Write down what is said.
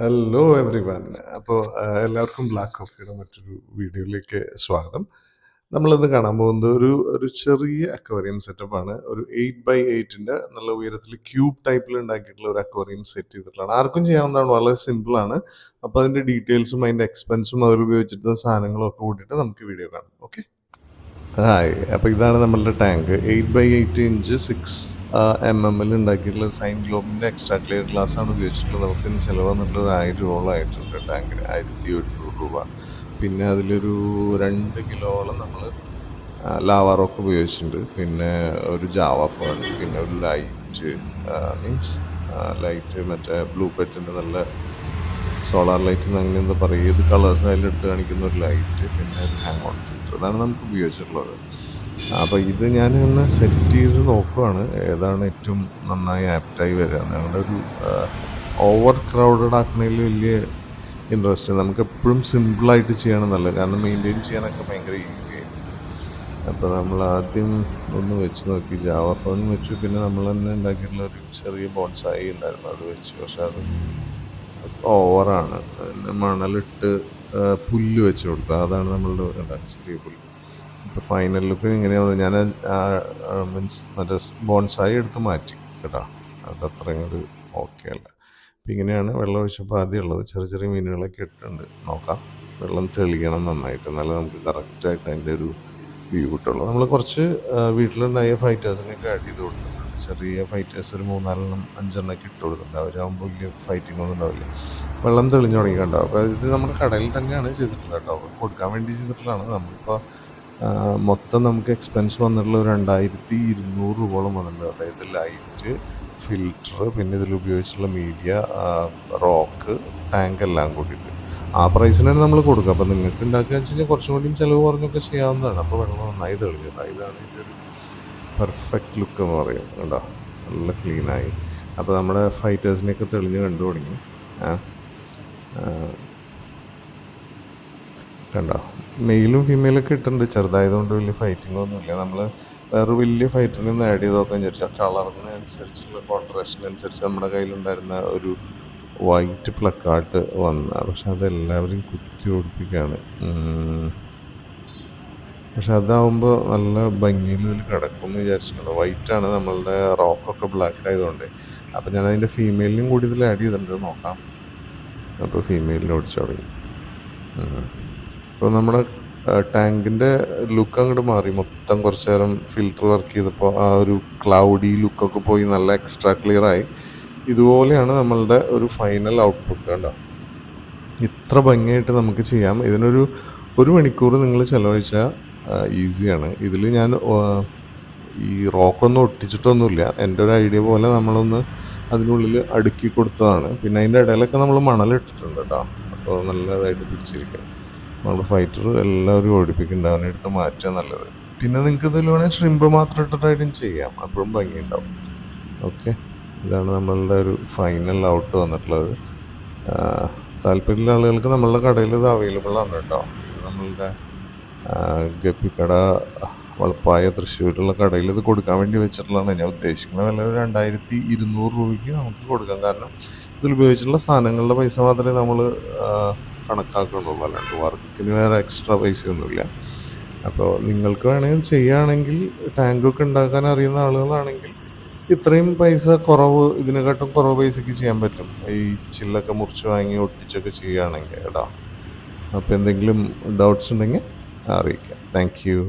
Hello every one. അപ്പോൾ എല്ലാവർക്കും black കോഫിയുടെ മറ്റൊരു വീഡിയോയിലേക്ക് സ്വാഗതം. നമ്മളിന്ന് കാണാൻ പോകുന്നത് ഒരു ചെറിയ അക്വേറിയം സെറ്റപ്പാണ്. ഒരു 8x8ൻ്റെ നല്ല ഉയരത്തിൽ ക്യൂബ് ടൈപ്പിൽ ഉണ്ടാക്കിയിട്ടുള്ള ഒരു അക്വേറിയം സെറ്റ് ചെയ്തിട്ടുള്ളതാണ്. ആർക്കും ചെയ്യാവുന്നതാണ്, വളരെ സിമ്പിളാണ്. അപ്പോൾ അതിൻ്റെ ഡീറ്റെയിൽസും അതിൻ്റെ എക്സ്പെൻസും അതിൽ ഉപയോഗിച്ചിട്ടുള്ള സാധനങ്ങളും ഒക്കെ കൂട്ടിയിട്ട് നമുക്ക് വീഡിയോ കാണാം. ഓക്കെ. ഹായ്. അപ്പോൾ ഇതാണ് നമ്മളുടെ ടാങ്ക്. 8x8 ഇഞ്ച് 6 mm ഉണ്ടാക്കിയിട്ടുള്ള സൈൻ ഗ്ലോബിൻ്റെ എക്സ്ട്രാ ക്ലിയർ ഗ്ലാസ് ആണ് ഉപയോഗിച്ചിട്ടുള്ളത്. നമുക്കിന്ന് ചിലവ് വന്നിട്ടുള്ള 1000 ആയിട്ടുണ്ട് ടാങ്കിന്, 1100 രൂപ. പിന്നെ അതിലൊരു 2 കിലോളം നമ്മൾ ലാവാ റോക്ക് ഉപയോഗിച്ചിട്ടുണ്ട്. പിന്നെ ഒരു ജാവ ഫേൺ, പിന്നെ ഒരു ലൈറ്റ്, മീൻസ് ലൈറ്റ് മറ്റേ ബ്ലൂ പെറ്റിൻ്റെ നല്ല സോളാർ ലൈറ്റ് എന്ന് അങ്ങനെ എന്താ പറയുക, ഏത് കളേഴ്സ് അതിലെടുത്ത് കാണിക്കുന്ന ഒരു ലൈറ്റ്, പിന്നെ ഒരു ഹാങ് ഓൺ ഫിൽറ്റർ. ഇതാണ് നമുക്ക് ഉപയോഗിച്ചിട്ടുള്ളത്. അപ്പോൾ ഇത് ഞാൻ ഒന്ന് സെറ്റ് ചെയ്ത് നോക്കുവാണ് ഏതാണ് ഏറ്റവും നന്നായി ആപ്റ്റായി വരിക. ഞങ്ങളുടെ ഒരു ഓവർ ക്രൗഡഡ് ആക്കുന്നതിൽ വലിയ ഇൻട്രസ്റ്റ്, നമുക്ക് എപ്പോഴും സിമ്പിളായിട്ട് ചെയ്യണം നല്ലത്, കാരണം മെയിൻറ്റെയിൻ ചെയ്യാനൊക്കെ ഭയങ്കര ഈസി ആയിരിക്കും. അപ്പോൾ നമ്മൾ ആദ്യം ഒന്ന് വെച്ച് നോക്കി, ജാവ ഫോൺ വെച്ചു. പിന്നെ നമ്മൾ തന്നെ ഉണ്ടാക്കിയിട്ടുള്ള ഒരു ചെറിയ ബോൺസായി ഉണ്ടായിരുന്നു, അത് വെച്ചു. പക്ഷെ അത് ഓവറാണ്. പിന്നെ മണലിട്ട് പുല്ല് വെച്ച് കൊടുക്കുക, അതാണ് നമ്മളുടെ ചെറിയ പുല്ല്. ഇപ്പോൾ ഫൈനൽ ലുക്ക് ഇങ്ങനെയാണ്. ഞാൻ മീൻസ് മറ്റേ ബോൺസായി എടുത്ത് മാറ്റി കേട്ടോ, അതത്ര ഇങ്ങോട്ട് ഓക്കെ അല്ല. അപ്പം ഇങ്ങനെയാണ് വെള്ളം ഒഴിച്ചപ്പോൾ ആദ്യം ഉള്ളത്. ചെറിയ ചെറിയ മീനുകളൊക്കെ ഇട്ടിട്ടുണ്ട്. നോക്കാം, വെള്ളം തെളിയണം നന്നായിട്ട്, എന്നാലും നമുക്ക് കറക്റ്റായിട്ട് അതിൻ്റെ ഒരു വ്യൂ കിട്ടുള്ളൂ. നമ്മൾ കുറച്ച് വീട്ടിലുണ്ടായ ഫൈറ്റേഴ്സിനൊക്കെ ആഡ് ചെയ്ത് കൊടുത്തിട്ടുണ്ട്. ചെറിയ ഫൈറ്റേഴ്സ് ഒരു 3-4 5 ഇട്ട് കൊടുത്തിട്ടുണ്ട്. അവരാകുമ്പോൾ വലിയ ഫൈറ്റിംഗ് ഒന്നും ഉണ്ടാവില്ല. വെള്ളം തെളിഞ്ഞു തുടങ്ങിയിട്ടുണ്ടാവും. അപ്പോൾ ഇത് നമ്മുടെ കടയിൽ തന്നെയാണ് ചെയ്തിട്ടുള്ളത് കേട്ടോ, കൊടുക്കാൻ വേണ്ടി ചെയ്തിട്ടുള്ളതാണ്. നമ്മളിപ്പോൾ മൊത്തം നമുക്ക് എക്സ്പെൻസ് വന്നിട്ടുള്ള 2200 രൂപയോളം വന്നിട്ടുണ്ട്. അതായത് ലൈറ്റ്, ഫിൽറ്റർ, പിന്നെ ഇതിൽ ഉപയോഗിച്ചിട്ടുള്ള മീഡിയ, റോക്ക്, ടാങ്ക് എല്ലാം കൂട്ടിയിട്ട് ആ പ്രൈസിന് തന്നെ നമ്മൾ കൊടുക്കുക. അപ്പോൾ നിങ്ങൾക്ക് ഉണ്ടാക്കുക വെച്ച് കഴിഞ്ഞാൽ കുറച്ചും കൂടിയും ചിലവ് കുറഞ്ഞൊക്കെ ചെയ്യാവുന്നതാണ്. അപ്പോൾ വെള്ളം നന്നായി തെളിഞ്ഞിട്ടുണ്ട്. ഇതാണ് ഇതിൻ്റെ ഒരു പെർഫെക്റ്റ് ലുക്ക് എന്ന് പറയും കേട്ടോ, നല്ല ക്ലീനായി. അപ്പോൾ നമ്മുടെ ഫൈറ്റേഴ്സിനെയൊക്കെ തെളിഞ്ഞ് കണ്ടു തുടങ്ങി. കണ്ടോ, മെയിലും ഫീമെയിലൊക്കെ ഇട്ടിട്ടുണ്ട്. ചെറുതായതുകൊണ്ട് വലിയ ഫൈറ്റിങ്ങൊന്നുമില്ല. നമ്മൾ വേറെ വലിയ ഫൈറ്ററിൽ നിന്ന് ആഡ് ചെയ്ത് നോക്കാൻ വിചാരിച്ചാൽ കളറിനനുസരിച്ചുള്ള കോൺട്രാസ്റ്റിനനുസരിച്ച് നമ്മുടെ കയ്യിലുണ്ടായിരുന്ന ഒരു വൈറ്റ് പ്ലക്കാർട്ട് വന്ന, പക്ഷെ അതെല്ലാവരും കുത്തി ഓടിപ്പിക്കുകയാണ്. പക്ഷെ അതാവുമ്പോൾ നല്ല ഭംഗിയിൽ ഇതിൽ കിടക്കും എന്ന് വിചാരിച്ചിട്ടുണ്ട്. വൈറ്റാണ്, നമ്മളുടെ റോക്കൊക്കെ ബ്ലാക്ക് ആയതുകൊണ്ട്. അപ്പോൾ ഞാൻ അതിൻ്റെ ഫീമെയിലിനും കൂടി ഇതിൽ ആഡ് ചെയ്തിട്ടുണ്ട്, നോക്കാം. അപ്പോൾ ഫീമെയിലിന് ഓടിച്ചു തുടങ്ങി. അപ്പോൾ നമ്മുടെ ടാങ്കിൻ്റെ ലുക്ക് അങ്ങോട്ട് മാറി. മൊത്തം കുറച്ച് നേരം ഫിൽറ്റർ വർക്ക് ചെയ്തപ്പോൾ ആ ഒരു ക്ലൗഡി ലുക്കൊക്കെ പോയി നല്ല എക്സ്ട്രാ ക്ലിയറായി. ഇതുപോലെയാണ് നമ്മളുടെ ഒരു ഫൈനൽ ഔട്ട്പുട്ട്. കണ്ടോ, ഇത്ര ഭംഗിയായിട്ട് നമുക്ക് ചെയ്യാം. ഇതിനൊരു 1 മണിക്കൂർ നിങ്ങൾ ചിലവഴിച്ചാൽ ഈസിയാണ്. ഇതിൽ ഞാൻ ഈ റോക്കൊന്നും ഒട്ടിച്ചിട്ടൊന്നുമില്ല. എൻ്റെ ഒരു ഐഡിയ പോലെ നമ്മളൊന്ന് അതിനുള്ളിൽ അടുക്കി കൊടുത്തതാണ്. പിന്നെ അതിൻ്റെ ഇടയിലൊക്കെ നമ്മൾ മണലിട്ടിട്ടുണ്ട് കേട്ടോ, അപ്പോൾ നല്ലതായിട്ട് പിടിച്ചിരിക്കും. നമ്മൾ ഫൈറ്റർ എല്ലാവരും ഓടിപ്പിക്കുന്നുണ്ട്, അവനെ എടുത്ത് മാറ്റുക നല്ലത്. പിന്നെ നിങ്ങൾക്ക് ഇതിൽ വേണമെങ്കിൽ ഷ്രിമ്പ് മാത്രം ഇട്ടിട്ടായിട്ടും ചെയ്യാം, അപ്പോഴും ഭംഗിയുണ്ടാവും. ഓക്കെ, ഇതാണ് നമ്മളുടെ ഒരു ഫൈനൽ ഔട്ട് വന്നിട്ടുള്ളത്. താല്പര്യമുള്ള ആളുകൾക്ക് നമ്മളുടെ കടയിൽ ഇത് അവൈലബിൾ ആണ് കേട്ടോ. നമ്മളുടെ ഗപ്പിക്കട വളപ്പായ തൃശ്ശൂരുള്ള കടയിൽ ഇത് കൊടുക്കാൻ വേണ്ടി വെച്ചിട്ടുള്ളതാണ്. ഞാൻ ഉദ്ദേശിക്കുന്ന വില 2200 രൂപയ്ക്ക് നമുക്ക് കൊടുക്കാം. കാരണം ഇതിൽ ഉപയോഗിച്ചിട്ടുള്ള സാധനങ്ങളുടെ പൈസ മാത്രമേ നമ്മൾ കണക്കാക്കുന്നുള്ളൂ, അല്ലാണ്ട് വർക്കിന് വേറെ എക്സ്ട്രാ പൈസയൊന്നുമില്ല. അപ്പോൾ നിങ്ങൾക്ക് വേണമെങ്കിൽ ചെയ്യുകയാണെങ്കിൽ, ടാങ്കൊക്കെ ഉണ്ടാക്കാൻ അറിയുന്ന ആളുകളാണെങ്കിൽ ഇത്രയും പൈസ കുറവ്, ഇതിനെക്കാട്ടും കുറവ് പൈസയ്ക്ക് ചെയ്യാൻ പറ്റും. ഈ ചില്ലൊക്കെ മുറിച്ച് വാങ്ങി ഒട്ടിച്ചൊക്കെ ചെയ്യുകയാണെങ്കിൽ കേട്ടോ. അപ്പോൾ എന്തെങ്കിലും ഡൗട്ട്സ് ഉണ്ടെങ്കിൽ അറിയിക്കാം. Thank you.